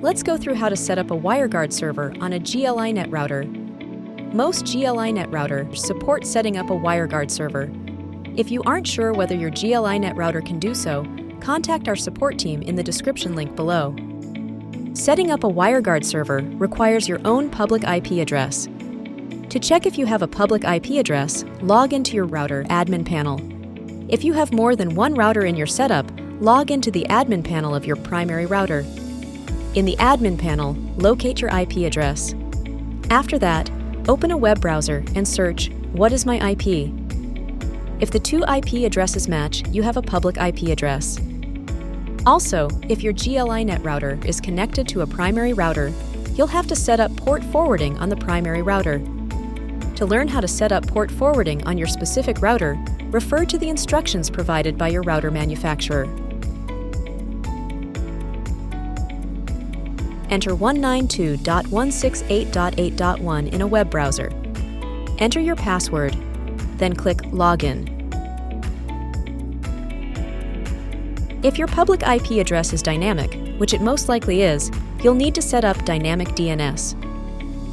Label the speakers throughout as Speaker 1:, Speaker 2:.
Speaker 1: Let's go through how to set up a WireGuard server on a GL.iNet router. Most GL.iNet routers support setting up a WireGuard server. If you aren't sure whether your GL.iNet router can do so, contact our support team in the description link below. Setting up a WireGuard server requires your own public IP address. To check if you have a public IP address, log into your router admin panel. If you have more than one router in your setup, log into the admin panel of your primary router. In the admin panel, locate your IP address. After that, open a web browser and search, "What is my IP?" If the two IP addresses match, you have a public IP address. Also, if your GL.iNet router is connected to a primary router, you'll have to set up port forwarding on the primary router. To learn how to set up port forwarding on your specific router, refer to the instructions provided by your router manufacturer. Enter 192.168.8.1 in a web browser. Enter your password, then click Login. If your public IP address is dynamic, which it most likely is, you'll need to set up dynamic DNS.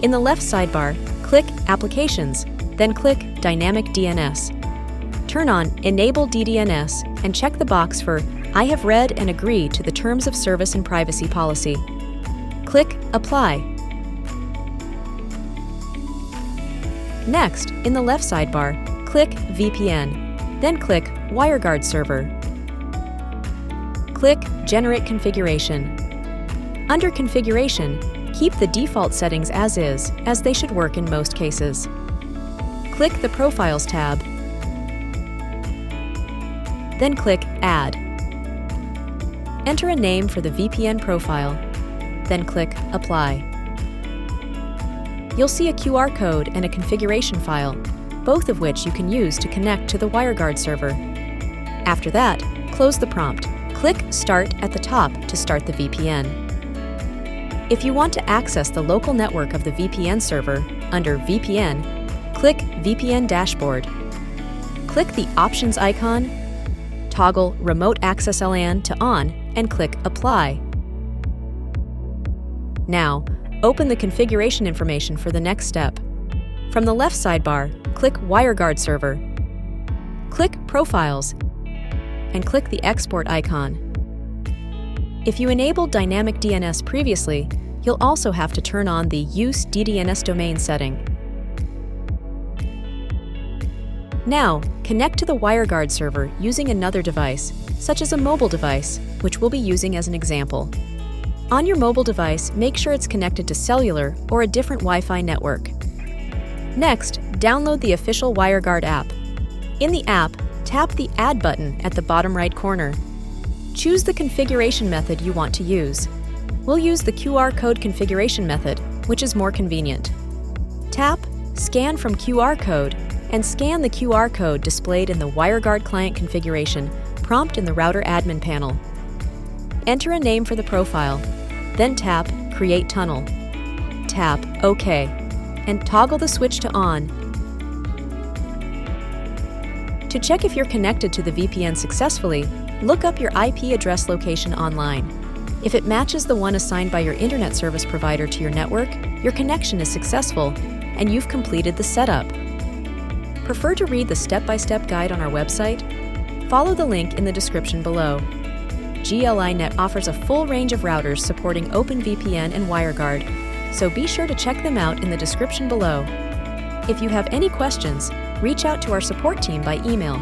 Speaker 1: In the left sidebar, click Applications, then click Dynamic DNS. Turn on Enable DDNS and check the box for I have read and agree to the Terms of Service and Privacy Policy. Click Apply. Next, in the left sidebar, click VPN, then click WireGuard Server. Click Generate Configuration. Under Configuration, keep the default settings as is, as they should work in most cases. Click the Profiles tab, then click Add. Enter a name for the VPN profile, then click Apply. You'll see a QR code and a configuration file, both of which you can use to connect to the WireGuard server. After that, close the prompt. Click Start at the top to start the VPN. If you want to access the local network of the VPN server, under VPN, click VPN Dashboard. Click the Options icon, toggle Remote Access LAN to On, and click Apply. Now, open the configuration information for the next step. From the left sidebar, click WireGuard Server. Click Profiles, and click the Export icon. If you enabled Dynamic DNS previously, you'll also have to turn on the Use DDNS domain setting. Now, connect to the WireGuard server using another device, such as a mobile device, which we'll be using as an example. On your mobile device, make sure it's connected to cellular or a different Wi-Fi network. Next, download the official WireGuard app. In the app, tap the Add button at the bottom right corner. Choose the configuration method you want to use. We'll use the QR code configuration method, which is more convenient. Tap Scan from QR code and scan the QR code displayed in the WireGuard client configuration prompt in the router admin panel. Enter a name for the profile, then tap Create Tunnel. Tap OK, and toggle the switch to On. To check if you're connected to the VPN successfully, look up your IP address location online. If it matches the one assigned by your internet service provider to your network, your connection is successful, and you've completed the setup. Prefer to read the step-by-step guide on our website? Follow the link in the description below. GL.iNet offers a full range of routers supporting OpenVPN and WireGuard, so be sure to check them out in the description below. If you have any questions, reach out to our support team by email.